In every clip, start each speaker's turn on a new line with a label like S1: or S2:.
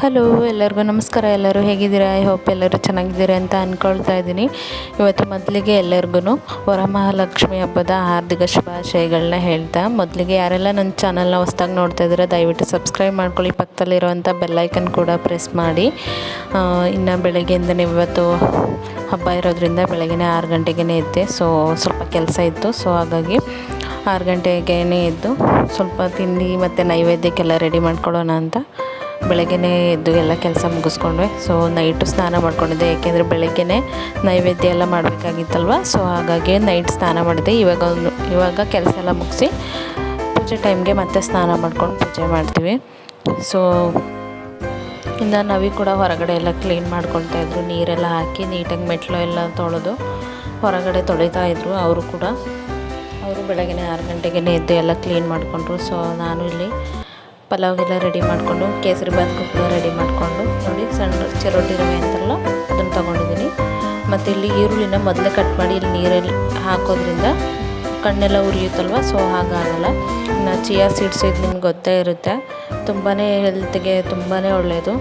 S1: Hello ಎಲ್ಲರಿಗೂ ನಮಸ್ಕಾರ. ಎಲ್ಲರೂ ಹೇಗಿದ್ದೀರಾ? ಐ ಹೋಪ್ ಎಲ್ಲರೂ ಚೆನ್ನಾಗಿದ್ದೀರಾ ಅಂತ ಅಂದ್ಕೊಳ್ತಾ ಇದ್ದೀನಿ. ಇವತ್ತು ಮೊದಲಿಗೆ ಎಲ್ಲರಿಗೂ ವರಮಹಾಲಕ್ಷ್ಮಿ ಹಬ್ಬದ ಹಾರ್ದಿಕ ಶುಭಾಶಯಗಳನ್ನ ಹೇಳ್ತಾ, ಮೊದಲಿಗೆ ಯಾರೆಲ್ಲ ನನ್ನ ಚಾನಲ್ನ ಹೊಸ್ದಾಗಿ ನೋಡ್ತಾ ಇದ್ದೀರಾ ದಯವಿಟ್ಟು ಸಬ್ಸ್ಕ್ರೈಬ್ ಮಾಡ್ಕೊಳ್ಳಿ, ಪಕ್ಕದಲ್ಲಿರುವಂಥ ಬೆಲ್ಲೈಕನ್ ಕೂಡ ಪ್ರೆಸ್ ಮಾಡಿ. ಇನ್ನು ಬೆಳಗ್ಗೆಯಿಂದನೇ ಇವತ್ತು ಹಬ್ಬ ಇರೋದ್ರಿಂದ ಬೆಳಗ್ಗೆ 6 ಗಂಟೆಗೆ ಎದ್ದೆ. ಸ್ವಲ್ಪ ಕೆಲಸ ಇತ್ತು, ಹಾಗಾಗಿ 6 ಗಂಟೆಗೆ ಎದ್ದು ಸ್ವಲ್ಪ ತಿಂಡಿ ಮತ್ತು ನೈವೇದ್ಯಕ್ಕೆಲ್ಲ ರೆಡಿ ಮಾಡ್ಕೊಳ್ಳೋಣ ಅಂತ ಬೆಳಗ್ಗೆ ಎದ್ದು ಎಲ್ಲ ಕೆಲಸ ಮುಗಿಸ್ಕೊಂಡ್ವಿ. ನೈಟು ಸ್ನಾನ ಮಾಡ್ಕೊಂಡಿದ್ದೆ, ಏಕೆಂದರೆ ಬೆಳಗ್ಗೆ ನೈವೇದ್ಯ ಎಲ್ಲ ಮಾಡಬೇಕಾಗಿತ್ತಲ್ವ. ಹಾಗಾಗಿ ನೈಟ್ ಸ್ನಾನ ಮಾಡಿದೆ. ಇವಾಗ ಕೆಲಸ ಎಲ್ಲ ಮುಗಿಸಿ ಪೂಜೆ ಟೈಮ್ಗೆ ಮತ್ತೆ ಸ್ನಾನ ಮಾಡ್ಕೊಂಡು ಪೂಜೆ ಮಾಡ್ತೀವಿ. ಇನ್ನು ನವಿ ಕೂಡ ಹೊರಗಡೆ ಎಲ್ಲ ಕ್ಲೀನ್ ಮಾಡ್ಕೊಳ್ತಾಯಿದ್ರು, ನೀರೆಲ್ಲ ಹಾಕಿ ನೀಟಾಗಿ ಮೆಟ್ಲು ಎಲ್ಲ ತೊಳೆದು ಹೊರಗಡೆ ತೊಳಿತಾಯಿದ್ರು. ಅವರು ಬೆಳಗ್ಗೆ 6 ಗಂಟೆಗೆ ಎದ್ದು ಎಲ್ಲ ಕ್ಲೀನ್ ಮಾಡಿಕೊಂಡ್ರು. ನಾನು ಇಲ್ಲಿ ಪಲಾವ್ಗೆಲ್ಲ ರೆಡಿ ಮಾಡಿಕೊಂಡು ಕೇಸರಿ ಬಾತ್ಗೂ ಕೂಡ ರೆಡಿ ಮಾಡಿಕೊಂಡು ನೋಡಿ ಸಣ್ಣ ಚಿರೋಟಿ ರವೆ ಅಂತಾರಲ್ಲ ಅದನ್ನು ತೊಗೊಂಡಿದ್ದೀನಿ. ಮತ್ತು ಇಲ್ಲಿ ಈರುಳ್ಳಿನ ಮೊದಲೇ ಕಟ್ ಮಾಡಿ ಇಲ್ಲಿ ನೀರಲ್ಲಿ ಹಾಕೋದ್ರಿಂದ ಕಣ್ಣೆಲ್ಲ ಉರಿಯುತ್ತಲ್ವ, ಹಾಗಾಗಲ್ಲ. ಇನ್ನು ಚಿಯಾ ಸೀಡ್ಸ್ ಇದು ನಿಮ್ಗೆ ಗೊತ್ತೇ ಇರುತ್ತೆ, ತುಂಬಾ ಹೆಲ್ತ್ಗೆ ತುಂಬಾ ಒಳ್ಳೆಯದು.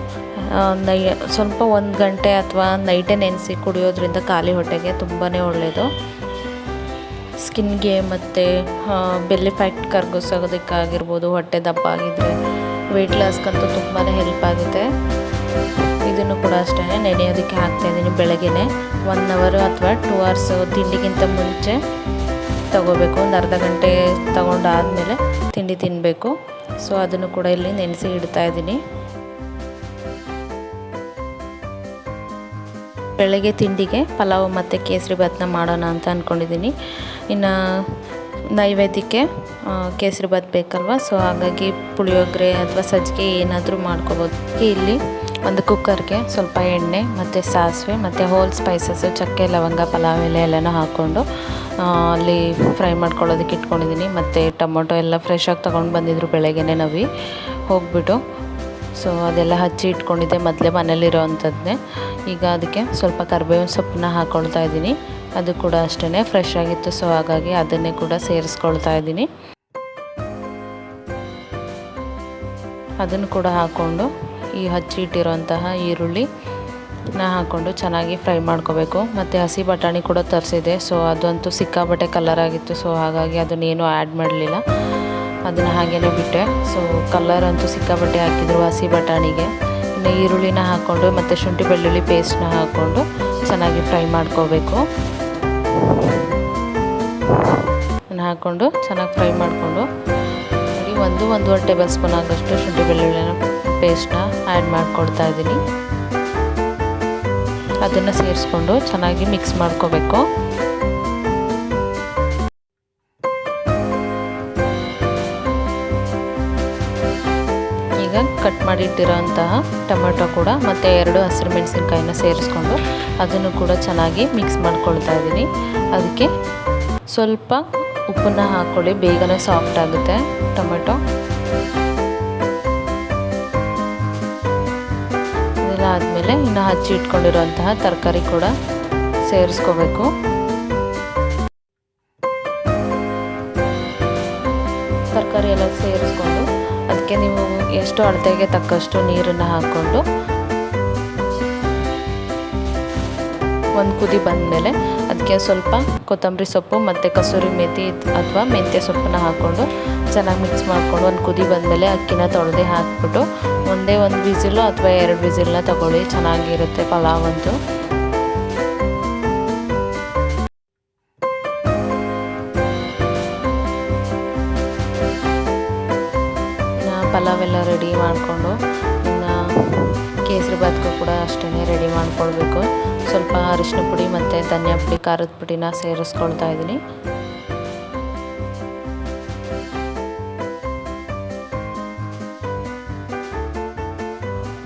S1: ಸ್ವಲ್ಪ 1 ಗಂಟೆ ಅಥವಾ ನೈಟೇ ನೆನೆಸಿ ಕುಡಿಯೋದ್ರಿಂದ ಖಾಲಿ ಹೊಟ್ಟೆಗೆ ತುಂಬಾ ಒಳ್ಳೆಯದು. ಸ್ಕಿನ್ಗೆ ಮತ್ತು ಬೆಲ್ಲಿ ಫ್ಯಾಟ್ ಕರಗಿಸೋದಕ್ಕಾಗಿರ್ಬೋದು, ಹೊಟ್ಟೆ ದಪ್ಪ ಆಗಿದ್ದರೆ ವೆಯ್ಟ್ ಲಾಸ್ಗಂತೂ ತುಂಬಾ ಹೆಲ್ಪ್ ಆಗುತ್ತೆ. ಇದನ್ನು ಕೂಡ ಅಷ್ಟೇ ನೆನೆಯೋದಕ್ಕೆ ಹಾಕ್ತಾಯಿದ್ದೀನಿ. ಬೆಳಗ್ಗೆ 1 ಅವರ್ ಅಥವಾ 2 ಅವರ್ಸ್ ತಿಂಡಿಗಿಂತ ಮುಂಚೆ ತಗೋಬೇಕು. ಒಂದು ಅರ್ಧ ಗಂಟೆ ತಗೊಂಡಾದಮೇಲೆ ತಿಂಡಿ ತಿನ್ನಬೇಕು. ಅದನ್ನು ಕೂಡ ಇಲ್ಲಿ ನೆನೆಸಿ ಇಡ್ತಾಯಿದ್ದೀನಿ. ಬೆಳಗ್ಗೆ ತಿಂಡಿಗೆ ಪಲಾವ್ ಮತ್ತು ಕೇಸರಿ ಭಾತ್ನ ಮಾಡೋಣ ಅಂತ ಅಂದ್ಕೊಂಡಿದ್ದೀನಿ. ಇನ್ನು ನೈವೇದ್ಯಕ್ಕೆ ಕೇಸರಿ ಭಾತ್ ಬೇಕಲ್ವ, ಹಾಗಾಗಿ ಪುಳಿಯೋಗರೆ ಅಥವಾ ಸಜ್ಜಿಗೆ ಏನಾದರೂ ಮಾಡ್ಕೋಬೋದು. ಇಲ್ಲಿ ಒಂದು ಕುಕ್ಕರ್ಗೆ ಸ್ವಲ್ಪ ಎಣ್ಣೆ ಮತ್ತು ಸಾಸಿವೆ ಮತ್ತು ಹೋಲ್ ಸ್ಪೈಸಸ್ಸು ಚಕ್ಕೆ ಲವಂಗ ಪಲಾವ್ ಎಲೆ ಎಲ್ಲನೂ ಹಾಕ್ಕೊಂಡು ಅಲ್ಲಿ ಫ್ರೈ ಮಾಡ್ಕೊಳ್ಳೋದಕ್ಕೆ ಇಟ್ಕೊಂಡಿದ್ದೀನಿ. ಮತ್ತು ಟೊಮೊಟೊ ಎಲ್ಲ ಫ್ರೆಶಾಗಿ ತೊಗೊಂಡು ಬಂದಿದ್ರು ಬೆಳಗ್ಗೆ ನವಿ ಹೋಗ್ಬಿಟ್ಟು. ಅದೆಲ್ಲ ಹಚ್ಚಿ ಇಟ್ಕೊಂಡಿದ್ದೆ ಮೊದಲೇ ಮನೇಲಿರೋ ಅಂಥದ್ದನ್ನೇ. ಈಗ ಅದಕ್ಕೆ ಸ್ವಲ್ಪ ಕರಿಬೇವಿನ ಸೊಪ್ಪನ್ನ ಹಾಕ್ಕೊಳ್ತಾ ಇದ್ದೀನಿ. ಅದು ಕೂಡ ಅಷ್ಟೇ ಫ್ರೆಶ್ ಆಗಿತ್ತು, ಹಾಗಾಗಿ ಅದನ್ನೇ ಕೂಡ ಸೇರಿಸ್ಕೊಳ್ತಾ ಇದ್ದೀನಿ. ಅದನ್ನು ಕೂಡ ಹಾಕ್ಕೊಂಡು ಈ ಹಚ್ಚಿ ಇಟ್ಟಿರೋಂತಹ ಈರುಳ್ಳಿನ ಹಾಕ್ಕೊಂಡು ಚೆನ್ನಾಗಿ ಫ್ರೈ ಮಾಡ್ಕೋಬೇಕು. ಮತ್ತು ಹಸಿ ಬಟಾಣಿ ಕೂಡ ತರಿಸಿದೆ, ಅದಂತೂ ಸಿಕ್ಕಾಪಟ್ಟೆ ಕಲರ್ ಆಗಿತ್ತು. ಹಾಗಾಗಿ ಅದನ್ನೇನು ಆ್ಯಡ್ ಮಾಡಲಿಲ್ಲ, ಅದನ್ನು ಹಾಗೇ ಬಿಟ್ಟೆ. ಕಲರ್ ಅಂತೂ ಸಿಕ್ಕಾಪಟ್ಟೆ ಹಾಕಿದ್ರು ಹಸಿ ಬಟಾಣಿಗೆ. ಇನ್ನು ಈರುಳ್ಳಿನ ಹಾಕ್ಕೊಂಡು ಮತ್ತು ಶುಂಠಿ ಬೆಳ್ಳುಳ್ಳಿ ಪೇಸ್ಟ್ನ ಹಾಕ್ಕೊಂಡು ಚೆನ್ನಾಗಿ ಫ್ರೈ ಮಾಡ್ಕೋಬೇಕು. ಹಾಕ್ಕೊಂಡು ಚೆನ್ನಾಗಿ ಫ್ರೈ ಮಾಡಿಕೊಂಡು ನೋಡಿ 1-1.5 ಟೇಬಲ್ ಸ್ಪೂನ್ ಆಗೋಷ್ಟು ಶುಂಠಿ ಬೆಳ್ಳುಳ್ಳಿನ ಪೇಸ್ಟ್ನ ಆ್ಯಡ್ ಮಾಡ್ಕೊಳ್ತಾ ಇದ್ದೀನಿ. ಅದನ್ನು ಸೇರಿಸ್ಕೊಂಡು ಚೆನ್ನಾಗಿ ಮಿಕ್ಸ್ ಮಾಡ್ಕೋಬೇಕು. ಕಟ್ ಮಾಡಿಟ್ಟಿರೋಂತಹ ಟೊಮೆಟೊ ಕೂಡ ಮತ್ತು 2 ಹಸಿರು ಮೆಣಸಿನ್ಕಾಯಿನ ಸೇರಿಸ್ಕೊಂಡು ಅದನ್ನು ಕೂಡ ಚೆನ್ನಾಗಿ ಮಿಕ್ಸ್ ಮಾಡ್ಕೊಳ್ತಾ ಇದ್ದೀನಿ. ಅದಕ್ಕೆ ಸ್ವಲ್ಪ ಉಪ್ಪನ್ನು ಹಾಕ್ಕೊಳ್ಳಿ, ಬೇಗನೆ ಸಾಫ್ಟ್ ಆಗುತ್ತೆ ಟೊಮೆಟೊ. ಇದೆಲ್ಲ ಆದಮೇಲೆ ಇನ್ನು ಹಚ್ಚಿ ಇಟ್ಕೊಂಡಿರೋಂತಹ ತರಕಾರಿ ಕೂಡ ಸೇರಿಸ್ಕೋಬೇಕು. ತರಕಾರಿ ಎಲ್ಲ ಸೇರಿಸ್ಕೊಂಡು ಅದಕ್ಕೆ ನೀವು ಎಷ್ಟು ಅಳತೆಗೆ ತಕ್ಕಷ್ಟು ನೀರನ್ನು ಹಾಕ್ಕೊಂಡು ಒಂದು ಕುದಿ ಬಂದಮೇಲೆ ಅದಕ್ಕೆ ಸ್ವಲ್ಪ ಕೊತ್ತಂಬರಿ ಸೊಪ್ಪು ಮತ್ತು ಕಸೂರಿ ಮೇಥಿ ಅಥವಾ ಮೆಂತ್ಯ ಸೊಪ್ಪನ್ನು ಹಾಕ್ಕೊಂಡು ಚೆನ್ನಾಗಿ ಮಿಕ್ಸ್ ಮಾಡಿಕೊಂಡು ಒಂದು ಕುದಿ ಬಂದಮೇಲೆ ಅಕ್ಕಿನ ತೊಳೆದೇ ಹಾಕ್ಬಿಟ್ಟು ಒಂದೇ 1 ವಿಸಿಲು ಅಥವಾ 2 ವಿಸಿಲ್ನ ತಗೊಳ್ಳಿ, ಚೆನ್ನಾಗಿರುತ್ತೆ ಪಲಾವ್ ಅಂತೂ. ಪಲಾವೆಲ್ಲ ರೆಡಿ ಮಾಡಿಕೊಂಡು ಇನ್ನು ಕೇಸರಿ ಭಾತ್ಗೂ ಕೂಡ ಅಷ್ಟೇ ರೆಡಿ ಮಾಡ್ಕೊಳ್ಬೇಕು. ಸ್ವಲ್ಪ ಅರಿಶಿನ ಪುಡಿ ಮತ್ತು ಧನಿಯಾ ಪುಡಿ ಖಾರದ ಪುಡಿನ ಸೇರಿಸ್ಕೊಳ್ತಾ ಇದ್ದೀನಿ.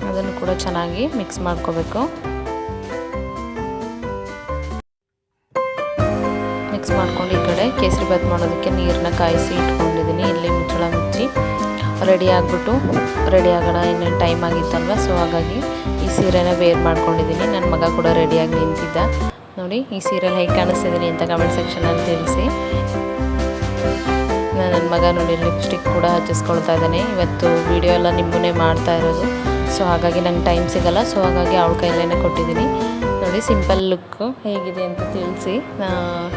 S1: ಅದನ್ನು ಕೂಡ ಚೆನ್ನಾಗಿ ಮಿಕ್ಸ್ ಮಾಡ್ಕೋಬೇಕು. ಮಿಕ್ಸ್ ಮಾಡ್ಕೊಂಡು ಈ ಕಡೆ ಕೇಸರಿ ಭಾತ್ ಮಾಡೋದಕ್ಕೆ ನೀರನ್ನ ಕಾಯಿಸಿ ಇಟ್ಕೊಂಡಿದ್ದೀನಿ. ಇಲ್ಲಿ ಮುಚ್ಚಳ ಮುಚ್ಚಿ ರೆಡಿ ಆಗೋಣ, ಇನ್ನೇನು ಟೈಮ್ ಆಗಿತ್ತಲ್ವ. ಹಾಗಾಗಿ ಈ ಸೀರೆನ ವೇರ್ ಮಾಡ್ಕೊಂಡಿದ್ದೀನಿ. ನನ್ನ ಮಗ ಕೂಡ ರೆಡಿಯಾಗಿ ನಿಂತಿದ್ದ. ನೋಡಿ ಈ ಸೀರೆಯಲ್ಲಿ ಹೇಗೆ ಕಾಣಿಸ್ತಿದ್ದೀನಿ ಅಂತ ಕಮೆಂಟ್ ಸೆಕ್ಷನಲ್ಲಿ ತಿಳಿಸಿ. ನನ್ನ ಮಗ ನೋಡಿ ಲಿಪ್ಸ್ಟಿಕ್ ಕೂಡ ಹಚ್ಚಿಸ್ಕೊಳ್ತಾ ಇದ್ದಾನೆ. ಇವತ್ತು ವಿಡಿಯೋ ಎಲ್ಲ ನಿಮ್ಮನ್ನೇ ಮಾಡ್ತಾ ಇರೋದು. ಸೊ ಹಾಗಾಗಿ ನಂಗೆ ಟೈಮ್ ಸಿಗೋಲ್ಲ. ಸೊ ಹಾಗಾಗಿ ಅವಳ ಕೈಲೇ ಕೊಟ್ಟಿದ್ದೀನಿ. ನೋಡಿ ಸಿಂಪಲ್ ಲುಕ್ಕು ಹೇಗಿದೆ ಅಂತ ತಿಳಿಸಿ.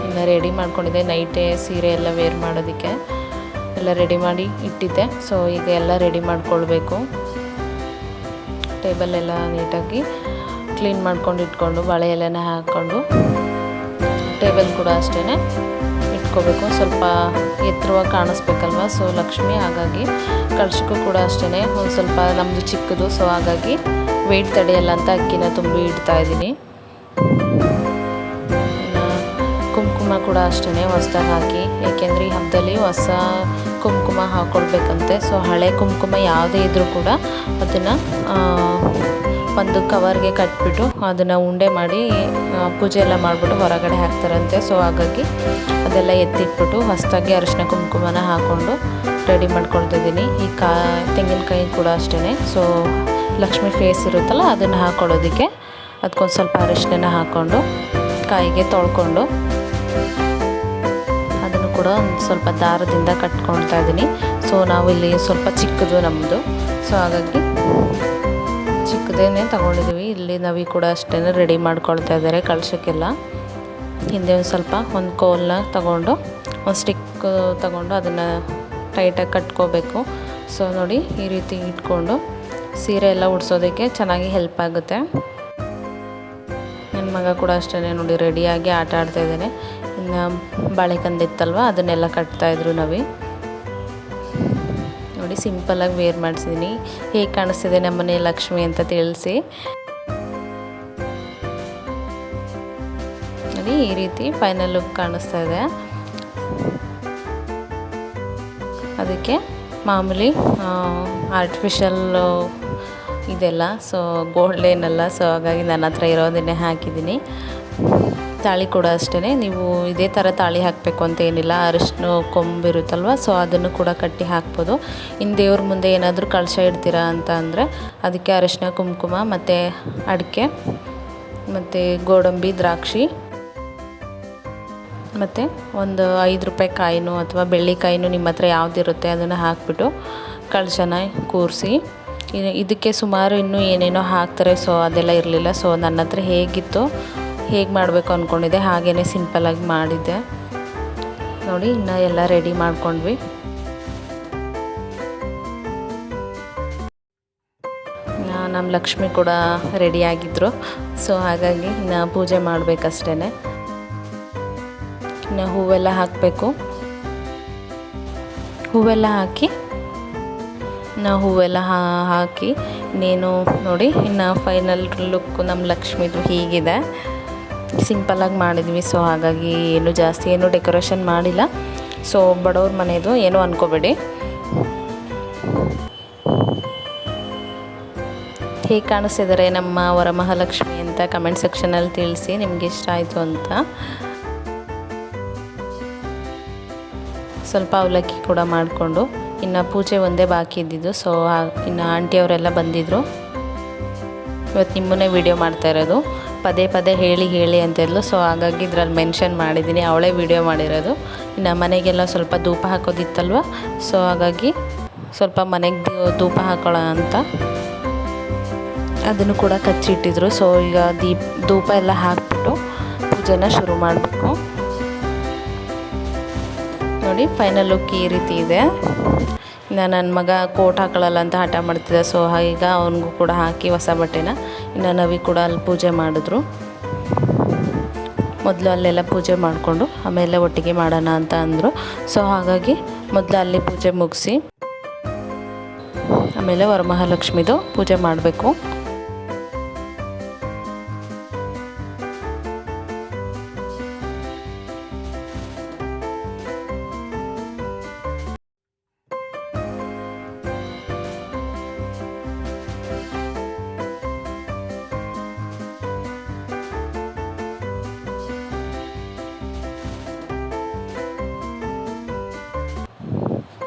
S1: ಇನ್ನು ರೆಡಿ ಮಾಡ್ಕೊಂಡಿದ್ದೆ, ನೈಟೇ ಸೀರೆ ಎಲ್ಲ ವೇರ್ ಮಾಡೋದಕ್ಕೆ ಎಲ್ಲ ರೆಡಿ ಮಾಡಿ ಇಟ್ಟಿದ್ದೆ. ಸೊ ಈಗ ಎಲ್ಲ ರೆಡಿ ಮಾಡ್ಕೊಳ್ಬೇಕು. ಟೇಬಲ್ ಎಲ್ಲ ನೀಟಾಗಿ ಕ್ಲೀನ್ ಮಾಡ್ಕೊಂಡು ಇಟ್ಕೊಂಡು ಬಾಳೆ ಎಲೆನ ಹಾಕ್ಕೊಂಡು ಟೇಬಲ್ ಕೂಡ ಅಷ್ಟೇ ಇಟ್ಕೋಬೇಕು. ಸ್ವಲ್ಪ ಎತ್ತರವಾಗಿ ಕಾಣಿಸ್ಬೇಕಲ್ವ, ಸೊ ಲಕ್ಷ್ಮಿ, ಹಾಗಾಗಿ ಕಳಶಕ್ಕೂ ಕೂಡ ಅಷ್ಟೇ ಒಂದು ಸ್ವಲ್ಪ ನಮ್ಮದು ಚಿಕ್ಕದು, ಸೊ ಹಾಗಾಗಿ ವೆಯ್ಟ್ ತಡೆಯಲ್ಲ ಅಂತ ಅಕ್ಕಿನ ತುಂಬಿ ಇಡ್ತಾಯಿದ್ದೀನಿ. ಇನ್ನು ಕುಂಕುಮ ಕೂಡ ಅಷ್ಟೇ ಹೊಸ್ದಾಗಿ ಹಾಕಿ, ಏಕೆಂದರೆ ಈ ಹಬ್ಬದಲ್ಲಿ ಹೊಸ ಕುಂಕುಮ ಹಾಕ್ಕೊಳ್ಬೇಕಂತೆ. ಸೊ ಹಳೆ ಕುಂಕುಮ ಯಾವುದೇ ಇದ್ದರೂ ಕೂಡ ಅದನ್ನು ಒಂದು ಕವರ್ಗೆ ಕಟ್ಬಿಟ್ಟು ಅದನ್ನು ಉಂಡೆ ಮಾಡಿ ಪೂಜೆ ಎಲ್ಲ ಮಾಡಿಬಿಟ್ಟು ಹೊರಗಡೆ ಹಾಕ್ತಾರಂತೆ. ಸೊ ಹಾಗಾಗಿ ಅದೆಲ್ಲ ಎತ್ತಿಟ್ಬಿಟ್ಟು ಹೊಸದಾಗಿ ಅರಿಶಿನ ಕುಂಕುಮನ ಹಾಕ್ಕೊಂಡು ರೆಡಿ ಮಾಡ್ಕೊಳ್ತಿದ್ದೀನಿ. ಈ ತೆಂಗಿನಕಾಯಿ ಕೂಡ ಅಷ್ಟೇ. ಸೊ ಲಕ್ಷ್ಮಿ ಫೇಸ್ ಇರುತ್ತಲ್ಲ ಅದನ್ನು ಹಾಕ್ಕೊಳ್ಳೋದಕ್ಕೆ ಅದಕ್ಕೊಂದು ಸ್ವಲ್ಪ ಅರಿಶಿನ ಹಾಕ್ಕೊಂಡು ಕಾಯಿಗೆ ತೊಳ್ಕೊಂಡು ಅದನ್ನು ಕೂಡ ಒಂದು ಸ್ವಲ್ಪ ದಾರದಿಂದ ಕಟ್ಕೊಳ್ತಾ ಇದ್ದೀನಿ. ಸೊ ನಾವಿಲ್ಲಿ ಸ್ವಲ್ಪ ಚಿಕ್ಕದು ನಮ್ಮದು, ಸೊ ಹಾಗಾಗಿ ಚಿಕ್ಕದೇನೆ ತೊಗೊಂಡಿದ್ದೀವಿ. ಇಲ್ಲಿ ನವಿ ಕೂಡ ಅಷ್ಟೇ ರೆಡಿ ಮಾಡ್ಕೊಳ್ತಾ ಇದ್ದಾರೆ ಕಳಶಕ್ಕೆಲ್ಲ. ಹಿಂದೆ ಒಂದು ಕೋಲನ್ನ ತಗೊಂಡು ಒಂದು ಸ್ಟಿಕ್ ತಗೊಂಡು ಅದನ್ನು ಟೈಟಾಗಿ ಕಟ್ಕೋಬೇಕು. ಸೊ ನೋಡಿ ಈ ರೀತಿ ಇಟ್ಕೊಂಡು ಸೀರೆ ಎಲ್ಲ ಉಡ್ಸೋದಕ್ಕೆ ಚೆನ್ನಾಗಿ ಹೆಲ್ಪ್ ಆಗುತ್ತೆ. ನನ್ನ ಮಗ ಕೂಡ ಅಷ್ಟೇ ನೋಡಿ ರೆಡಿಯಾಗಿ ಆಟ ಆಡ್ತಾಯಿದ್ದಾನೆ. ಇನ್ನು ಬಾಳೆಕಂದಿತ್ತಲ್ವ ಅದನ್ನೆಲ್ಲ ಕಟ್ತಾಯಿದ್ರು ನವಿ. ನೋಡಿ ಸಿಂಪಲಾಗಿ ವೇರ್ ಮಾಡಿಸಿದ್ದೀನಿ. ಹೇಗೆ ಕಾಣಿಸ್ತಿದೆ ನಮ್ಮನೆ ಲಕ್ಷ್ಮಿ ಅಂತ ತಿಳಿಸಿ. ನೋಡಿ ಈ ರೀತಿ ಫೈನಲ್ ಲುಕ್ ಕಾಣಿಸ್ತಾ ಇದೆ. ಅದಕ್ಕೆ ಮಾಮೂಲಿ ಆರ್ಟಿಫಿಷಿಯಲ್ ಇದೆಲ್ಲ, ಸೊ ಗೋಲ್ಡ್ ಏನಲ್ಲ, ಸೊ ಹಾಗಾಗಿ ನನ್ನ ಹತ್ರ ಇರೋದನ್ನೇ ಹಾಕಿದ್ದೀನಿ. ತಾಳಿ ಕೂಡ ಅಷ್ಟೇ, ನೀವು ಇದೇ ಥರ ತಾಳಿ ಹಾಕಬೇಕು ಅಂತ ಏನಿಲ್ಲ. ಅರಿಶಿನ ಕೊಂಬಿರುತ್ತಲ್ವ, ಸೊ ಅದನ್ನು ಕೂಡ ಕಟ್ಟಿ ಹಾಕ್ಬೋದು. ಇನ್ನು ದೇವ್ರ ಮುಂದೆ ಏನಾದರೂ ಕಳಶ ಇಡ್ತೀರಾ ಅಂತ ಅಂದರೆ ಅದಕ್ಕೆ ಅರಿಶಿನ ಕುಂಕುಮ ಮತ್ತು ಅಡಿಕೆ ಮತ್ತು ಗೋಡಂಬಿ, ದ್ರಾಕ್ಷಿ ಮತ್ತು ಒಂದು 5 ರೂಪಾಯಿ ಕಾಯಿನೂ ಅಥವಾ ಬೆಳ್ಳಿ ಕಾಯಿನೂ ನಿಮ್ಮ ಹತ್ರ ಯಾವುದಿರುತ್ತೆ ಅದನ್ನು ಹಾಕಿಬಿಟ್ಟು ಕಳಶನ ಕೂರಿಸಿ. ಇದಕ್ಕೆ ಸುಮಾರು ಇನ್ನೂ ಏನೇನೋ ಹಾಕ್ತಾರೆ, ಸೊ ಅದೆಲ್ಲ ಇರಲಿಲ್ಲ. ಸೊ ನನ್ನ ಹತ್ರ ಹೇಗಿತ್ತು, ಹೇಗೆ ಮಾಡಬೇಕು ಅಂದ್ಕೊಂಡಿದ್ದೆ ಹಾಗೇ ಸಿಂಪಲಾಗಿ ಮಾಡಿದ್ದೆ. ನೋಡಿ ಇನ್ನು ಎಲ್ಲ ರೆಡಿ ಮಾಡ್ಕೊಂಡ್ವಿ. ನಮ್ಮ ಲಕ್ಷ್ಮಿ ಕೂಡ ರೆಡಿಯಾಗಿದ್ದರು. ಸೊ ಹಾಗಾಗಿ ಇನ್ನು ಪೂಜೆ ಮಾಡಬೇಕಷ್ಟೇ. ಇನ್ನು ಹೂವೆಲ್ಲ ಹಾಕಬೇಕು. ಹೂವೆಲ್ಲ ಹಾಕಿ ಇನ್ನೇನು ನೋಡಿ ಇನ್ನು ಫೈನಲ್ ಲುಕ್ಕು ನಮ್ಮ ಲಕ್ಷ್ಮಿದು ಹೀಗಿದೆ. ಸಿಂಪಲಾಗಿ ಮಾಡಿದ್ವಿ. ಸೊ ಹಾಗಾಗಿ ಏನು ಡೆಕೋರೇಷನ್ ಮಾಡಿಲ್ಲ. ಸೊ ಬಡವ್ರ ಮನೆಯದು ಏನೂ ಅಂದ್ಕೋಬೇಡಿ. ಹೇಗೆ ಕಾಣಿಸ್ತಿದ್ದಾರೆ ನಮ್ಮ ವರಮಹಾಲಕ್ಷ್ಮಿ ಅಂತ ಕಮೆಂಟ್ ಸೆಕ್ಷನಲ್ಲಿ ತಿಳಿಸಿ, ನಿಮಗೆ ಇಷ್ಟ ಆಯಿತು ಅಂತ. ಸ್ವಲ್ಪ ಅವಲಕ್ಕಿ ಕೂಡ ಮಾಡಿಕೊಂಡು ಇನ್ನು ಪೂಜೆ ಒಂದೇ ಬಾಕಿ ಇದ್ದಿದ್ದು. ಸೊ ಇನ್ನು ಆಂಟಿಯವರೆಲ್ಲ ಬಂದಿದ್ದರು. ಇವತ್ತು ನಿಮ್ಮನ್ನೇ ವೀಡಿಯೋ ಮಾಡ್ತಾಯಿರೋದು. ಪದೇ ಹೇಳಿ ಅಂತಿದ್ಲು. ಸೊ ಹಾಗಾಗಿ ಇದ್ರಲ್ಲಿ ಮೆನ್ಷನ್ ಮಾಡಿದ್ದೀನಿ, ಅವಳೇ ವೀಡಿಯೋ ಮಾಡಿರೋದು. ಇನ್ನು ಮನೆಗೆಲ್ಲ ಸ್ವಲ್ಪ ಧೂಪ ಹಾಕೋದಿತ್ತಲ್ವ, ಸೊ ಹಾಗಾಗಿ ಸ್ವಲ್ಪ ಮನೆಗೆ ಧೂಪ ಹಾಕೋಣ ಅಂತ ಅದನ್ನು ಕೂಡ ಕಚ್ಚಿಟ್ಟಿದ್ರು. ಸೊ ಈಗ ಧೂಪ ಎಲ್ಲ ಹಾಕ್ಬಿಟ್ಟು ಪೂಜೆನ ಶುರು ಮಾಡಬೇಕು. ನೋಡಿ ಫೈನಲ್ ಲುಕ್ ಈ ರೀತಿ ಇದೆ. ಇನ್ನು ನನ್ನ ಮಗ ಕೋಟ್ ಹಾಕೊಳ್ಳಲ್ಲ ಅಂತ ಹಠ ಮಾಡ್ತಿದ್ದ. ಸೊ ಈಗ ಅವನಿಗೂ ಕೂಡ ಹಾಕಿ ಹೊಸ ಬಟ್ಟೆನ. ಇನ್ನು ನವಿ ಕೂಡ ಅಲ್ಲಿ ಪೂಜೆ ಮಾಡಿದ್ರು. ಮೊದಲು ಅಲ್ಲೆಲ್ಲ ಪೂಜೆ ಮಾಡಿಕೊಂಡು ಆಮೇಲೆ ಒಟ್ಟಿಗೆ ಮಾಡೋಣ ಅಂತ ಅಂದರು. ಸೊ ಹಾಗಾಗಿ ಮೊದಲು ಅಲ್ಲಿ ಪೂಜೆ ಮುಗಿಸಿ ಆಮೇಲೆ ವರಮಹಾಲಕ್ಷ್ಮಿದು ಪೂಜೆ ಮಾಡಬೇಕು.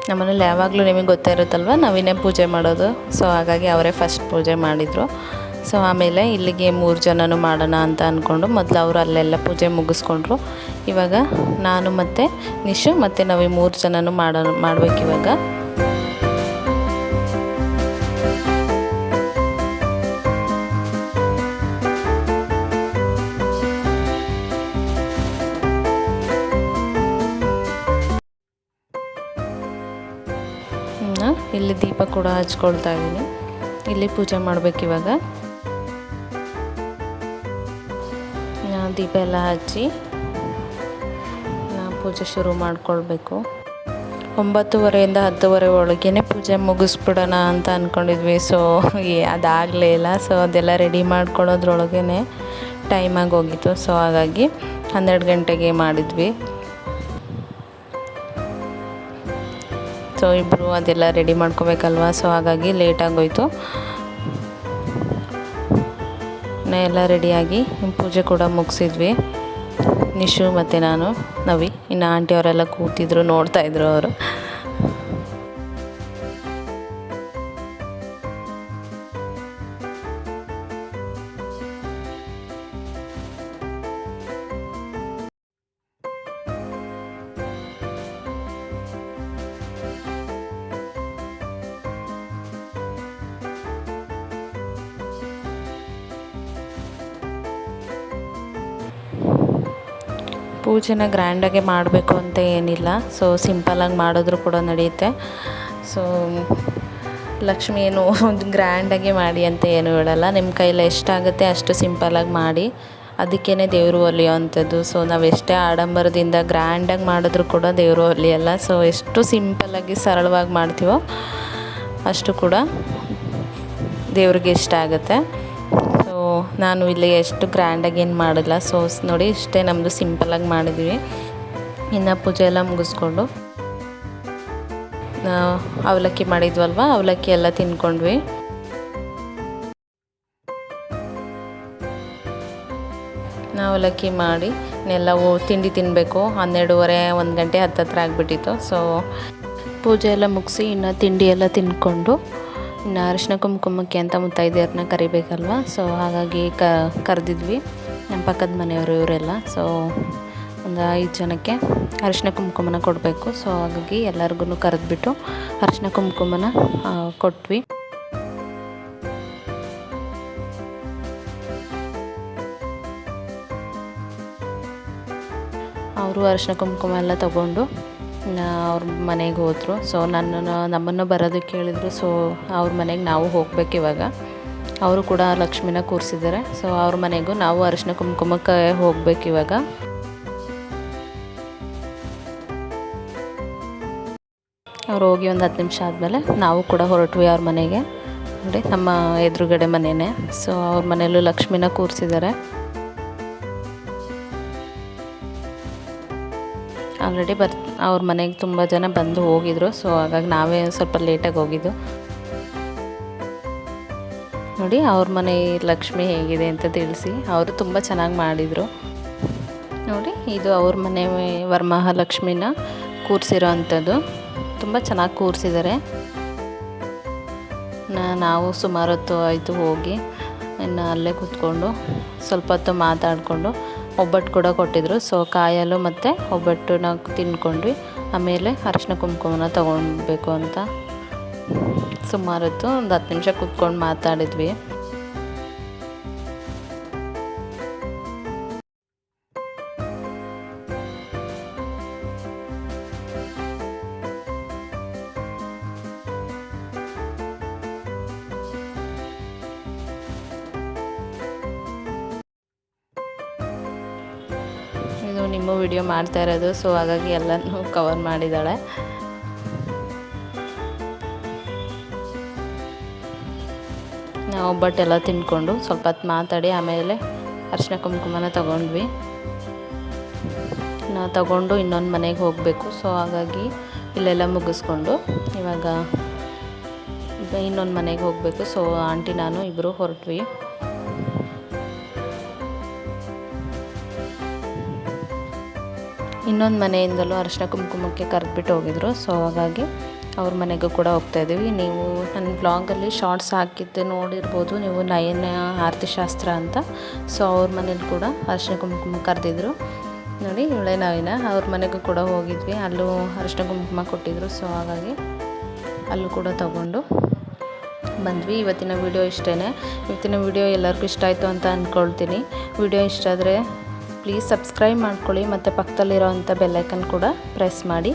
S1: ನಮ್ಮನೇಲಿ ಯಾವಾಗಲೂ ನಿಮಗೆ ಗೊತ್ತೇ ಇರುತ್ತಲ್ವ, ನಾವಿನ್ನೇ ಪೂಜೆ ಮಾಡೋದು. ಸೊ ಹಾಗಾಗಿ ಅವರೇ ಫಸ್ಟ್ ಪೂಜೆ ಮಾಡಿದರು. ಸೊ ಆಮೇಲೆ ಇಲ್ಲಿಗೆ 3 ಜನನೂ ಮಾಡೋಣ ಅಂತ ಅಂದ್ಕೊಂಡು ಮೊದಲು ಅವರು ಅಲ್ಲೆಲ್ಲ ಪೂಜೆ ಮುಗಿಸ್ಕೊಂಡ್ರು. ಇವಾಗ ನಾನು ಮತ್ತು ನಿಶು ಮತ್ತು ನಾವು 3 ಜನನೂ ಮಾಡಬೇಕಿವಾಗ. ಇಲ್ಲಿ ದೀಪ ಕೂಡ ಹಚ್ಕೊಳ್ತಾ ಇದ್ದೀನಿ. ಇಲ್ಲಿ ಪೂಜೆ ಮಾಡಬೇಕಿವಾಗ. ದೀಪ ಎಲ್ಲ ಹಚ್ಚಿ ಪೂಜೆ ಶುರು ಮಾಡಿಕೊಳ್ಬೇಕು. 9:30 10:00 ಒಳಗೇ ಪೂಜೆ ಮುಗಿಸ್ಬಿಡೋಣ ಅಂತ ಅಂದ್ಕೊಂಡಿದ್ವಿ. ಸೊ ಅದಾಗಲೇ ಇಲ್ಲ. ಸೊ ಅದೆಲ್ಲ ರೆಡಿ ಮಾಡ್ಕೊಳ್ಳೋದ್ರೊಳಗೇ ಟೈಮ್ ಆಗೋಗಿತ್ತು. ಸೊ ಹಾಗಾಗಿ 12 ಗಂಟೆಗೆ ಮಾಡಿದ್ವಿ. ಸೊ ಇಬ್ಬರು ಅದೆಲ್ಲ ರೆಡಿ ಮಾಡ್ಕೋಬೇಕಲ್ವ. ಸೊ ಹಾಗಾಗಿ ಲೇಟಾಗೋಯ್ತು. ಎಲ್ಲ ರೆಡಿಯಾಗಿ ಪೂಜೆ ಕೂಡ ಮುಗಿಸಿದ್ವಿ. ನಿಶು ಮತ್ತು ನಾನು, ನವಿ, ಇನ್ನು ಆಂಟಿಯವರೆಲ್ಲ ಕೂತಿದ್ರು, ನೋಡ್ತಾಯಿದ್ರು ಅವರು. ಪೂಜೆನ ಗ್ರ್ಯಾಂಡಾಗೆ ಮಾಡಬೇಕು ಅಂತ ಏನಿಲ್ಲ. ಸೊ ಸಿಂಪಲಾಗಿ ಮಾಡಿದ್ರು ಕೂಡ ನಡೆಯುತ್ತೆ. ಸೊ ಲಕ್ಷ್ಮಿ ಏನು ಗ್ರ್ಯಾಂಡಾಗೆ ಮಾಡಿ ಅಂತ ಏನು ಹೇಳಲ್ಲ. ನಿಮ್ಮ ಕೈಲಿ ಎಷ್ಟಾಗುತ್ತೆ ಅಷ್ಟು ಸಿಂಪಲಾಗಿ ಮಾಡಿ, ಅದಕ್ಕೇ ದೇವರು ಒಲಿಯೋ ಅಂಥದ್ದು. ಸೊ ನಾವು ಎಷ್ಟೇ ಆಡಂಬರದಿಂದ ಗ್ರ್ಯಾಂಡಾಗಿ ಮಾಡಿದ್ರು ಕೂಡ ದೇವರು ಒಲಿಯಲ್ಲ. ಸೊ ಎಷ್ಟು ಸಿಂಪಲಾಗಿ ಸರಳವಾಗಿ ಮಾಡ್ತೀವೋ ಅಷ್ಟು ಕೂಡ ದೇವ್ರಿಗೆ ಇಷ್ಟ ಆಗುತ್ತೆ. ನಾನು ಇಲ್ಲಿ ಎಷ್ಟು ಗ್ರ್ಯಾಂಡಾಗಿ ಏನು ಮಾಡಿಲ್ಲ. ಸೊ ನೋಡಿ, ಇಷ್ಟೇ ನಮ್ಮದು ಸಿಂಪಲಾಗಿ ಮಾಡಿದ್ವಿ. ಇನ್ನು ಪೂಜೆ ಎಲ್ಲ ಮುಗಿಸ್ಕೊಂಡು ಅವಲಕ್ಕಿ ಮಾಡಿದ್ವಲ್ವ, ಅವಲಕ್ಕಿ ಎಲ್ಲ ತಿನ್ಕೊಂಡ್ವಿ. ಅವಲಕ್ಕಿ ಮಾಡಿ ಎಲ್ಲವೂ ತಿಂಡಿ ತಿನ್ನಬೇಕು. 12:30 1 ಗಂಟೆ ಹತ್ತತ್ರ ಆಗಿಬಿಟ್ಟಿತ್ತು. ಸೊ ಪೂಜೆ ಎಲ್ಲ ಮುಗಿಸಿ ಇನ್ನು ತಿಂಡಿ ಎಲ್ಲ ತಿಂದ್ಕೊಂಡು ಇನ್ನು ಅರಿಶಿನ ಕುಂಕುಮಕ್ಕೆ ಅಂತ ಮುತ್ತೈದೆಯರನ್ನ ಕರಿಬೇಕಲ್ವ. ಸೊ ಹಾಗಾಗಿ ಕರೆದಿದ್ವಿ ನಮ್ಮ ಪಕ್ಕದ ಮನೆಯವರು ಇವರೆಲ್ಲ. ಸೊ ಒಂದು 5 ಜನಕ್ಕೆ ಅರಿಶಿನ ಕುಂಕುಮನ ಕೊಡಬೇಕು. ಸೊ ಹಾಗಾಗಿ ಎಲ್ಲರಿಗೂ ಕರೆದ್ಬಿಟ್ಟು ಅರಿಶಿನ ಕುಂಕುಮನ ಕೊಟ್ವಿ. ಅವರು ಅರಿಶಿನ ಕುಂಕುಮ ಎಲ್ಲ ತಗೊಂಡು ಅವ್ರ ಮನೆಗೆ ಹೋದರು. ಸೊ ನಮ್ಮನ್ನು ಬರೋದಕ್ಕೆ ಹೇಳಿದರು. ಸೊ ಅವ್ರ ಮನೆಗೆ ನಾವು ಹೋಗ್ಬೇಕು ಇವಾಗ. ಅವರು ಕೂಡ ಲಕ್ಷ್ಮಿನ ಕೂರಿಸಿದ್ದಾರೆ. ಸೊ ಅವ್ರ ಮನೆಗೂ ನಾವು ಅರಿಶಿನ ಕುಂಕುಮಕ್ಕೆ ಹೋಗ್ಬೇಕು ಇವಾಗ. ಅವ್ರು ಹೋಗಿ ಒಂದು 10 ನಿಮಿಷ ಆದಮೇಲೆ ನಾವು ಕೂಡ ಹೊರಟ್ವಿ ಅವ್ರ ಮನೆಗೆ. ನೋಡಿ, ನಮ್ಮ ಎದುರುಗಡೆ ಮನೆಯೇ. ಸೊ ಅವ್ರ ಮನೆಯಲ್ಲೂ ಲಕ್ಷ್ಮಿನ ಕೂರಿಸಿದ್ದಾರೆ. ಆಲ್ರೆಡಿ ಅವ್ರ ಮನೆಗೆ ತುಂಬ ಜನ ಬಂದು ಹೋಗಿದ್ರು. ಸೊ ಹಾಗಾಗಿ ನಾವೇ ಸ್ವಲ್ಪ ಲೇಟಾಗಿ ಹೋಗಿದ್ದು. ನೋಡಿ, ಅವ್ರ ಮನೆ ಲಕ್ಷ್ಮಿ ಹೇಗಿದೆ ಅಂತ ತಿಳಿಸಿ. ಅವರು ತುಂಬ ಚೆನ್ನಾಗಿ ಮಾಡಿದರು. ನೋಡಿ, ಇದು ಅವ್ರ ಮನೆ ವರಮಹಾಲಕ್ಷ್ಮಿನ ಕೂರಿಸಿರೋ ಅಂಥದ್ದು. ತುಂಬ ಚೆನ್ನಾಗಿ ಕೂರಿಸಿದ್ದಾರೆ. ನಾವು ಸುಮಾರು ಹೊತ್ತು ಆಯಿತು ಹೋಗಿ. ಇನ್ನು ಅಲ್ಲೇ ಕೂತ್ಕೊಂಡು ಸ್ವಲ್ಪ ಹೊತ್ತು ಮಾತಾಡಿಕೊಂಡು ಒಬ್ಬಟ್ಟು ಕೂಡ ಕೊಟ್ಟಿದ್ದರು. ಸೊ ಕಾಯಲು ಮತ್ತು ಒಬ್ಬಟ್ಟನ್ನ ತಿಂದ್ಕೊಂಡ್ವಿ. ಆಮೇಲೆ ಅರಿಶಿನ ಕುಂಕುಮನ ತೊಗೊಳ್ಬೇಕು ಅಂತ ಸುಮಾರು ಹೊತ್ತು ಒಂದು 10 ನಿಮಿಷ ಕೂತ್ಕೊಂಡು ಮಾತಾಡಿದ್ವಿ. ಇದು ನಿಮ್ಮ ವಿಡಿಯೋ ಮಾಡ್ತಾ ಇರೋದು. ಸೊ ಹಾಗಾಗಿ ಎಲ್ಲನೂ ಕವರ್ ಮಾಡಿದ್ದಾಳೆ. ನಾವು ಒಬ್ಬಟ್ಟೆಲ್ಲ ತಿಂದ್ಕೊಂಡು ಸ್ವಲ್ಪ ಹೊತ್ತು ಮಾತಾಡಿ ಆಮೇಲೆ ಅರಿಶಿನ ಕುಂಕುಮನ ತಗೊಂಡ್ವಿ. ನಾವು ತಗೊಂಡು ಇನ್ನೊಂದು ಮನೆಗೆ ಹೋಗಬೇಕು. ಸೊ ಹಾಗಾಗಿ ಇಲ್ಲೆಲ್ಲ ಮುಗಿಸ್ಕೊಂಡು ಇವಾಗ ಇನ್ನೊಂದು ಮನೆಗೆ ಹೋಗಬೇಕು. ಸೊ ಆಂಟಿ ನಾನು ಇಬ್ಬರು ಹೊರಟ್ವಿ. ಇನ್ನೊಂದು ಮನೆಯಿಂದಲೂ ಅರಿಶಿನ ಕುಂಕುಮಕ್ಕೆ ಕರೆದ್ಬಿಟ್ಟು ಹೋಗಿದ್ರು. ಸೊ ಹಾಗಾಗಿ ಅವ್ರ ಮನೆಗೂ ಕೂಡ ಹೋಗ್ತಾಯಿದ್ದೀವಿ. ನೀವು ನನ್ನ ವ್ಲಾಗಲ್ಲಿ ಶಾರ್ಟ್ಸ್ ಹಾಕಿದ್ದೆ ನೋಡಿರ್ಬೋದು ನೀವು, ನಯನ ಆರತಿ ಶಾಸ್ತ್ರ ಅಂತ. ಸೊ ಅವ್ರ ಮನೇಲಿ ಕೂಡ ಅರಿಶಿನ ಕುಂಕುಮ ಕರೆದಿದ್ರು. ನೋಡಿ, ಇವಳೆ ನವೀನ. ಅವ್ರ ಮನೆಗೂ ಕೂಡ ಹೋಗಿದ್ವಿ. ಅಲ್ಲೂ ಅರಿಶಿನ ಕುಂಕುಮ ಕೊಟ್ಟಿದ್ರು. ಸೊ ಹಾಗಾಗಿ ಅಲ್ಲೂ ಕೂಡ ತಗೊಂಡು ಬಂದ್ವಿ. ಇವತ್ತಿನ ವಿಡಿಯೋ ಇಷ್ಟೇ. ಇವತ್ತಿನ ವಿಡಿಯೋ ಎಲ್ಲರಿಗೂ ಇಷ್ಟ ಆಯಿತು ಅಂತ ಅಂದ್ಕೊಳ್ತೀನಿ. ವಿಡಿಯೋ ಇಷ್ಟ ಆದರೆ ಪ್ಲೀಸ್ ಸಬ್ಸ್ಕ್ರೈಬ್ ಮಾಡ್ಕೊಳ್ಳಿ ಮತ್ತು ಪಕ್ಕದಲ್ಲಿರೋವಂಥ ಬೆಲ್ಲೈಕನ್ ಕೂಡ ಪ್ರೆಸ್ ಮಾಡಿ.